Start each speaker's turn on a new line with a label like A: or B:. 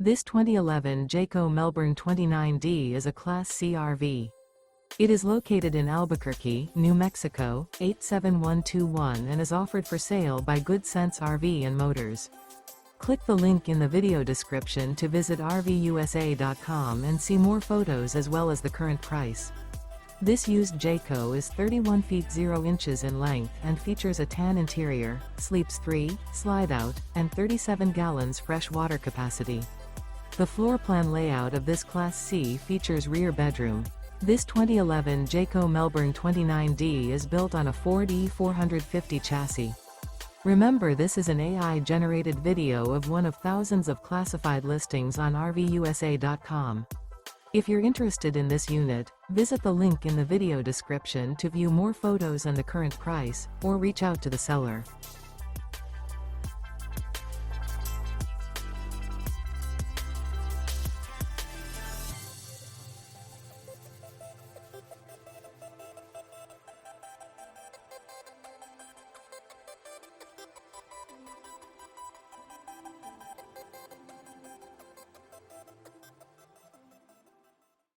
A: This 2011 Jayco Melbourne 29D is a Class C RV. It is located in Albuquerque, New Mexico, 87121 and is offered for sale by Good Sense RV and Motors. Click the link in the video description to visit RVUSA.com and see more photos as well as the current price. This used Jayco is 31 feet 0 inches in length and features a tan interior, sleeps 3, slide-out, and 37 gallons fresh water capacity. The floor plan layout of this Class C features rear bedroom. This 2011 Jayco Melbourne 29D is built on a Ford E450 chassis. Remember, this is an AI-generated video of one of thousands of classified listings on RVUSA.com. If you're interested in this unit, visit the link in the video description to view more photos and the current price, or reach out to the seller.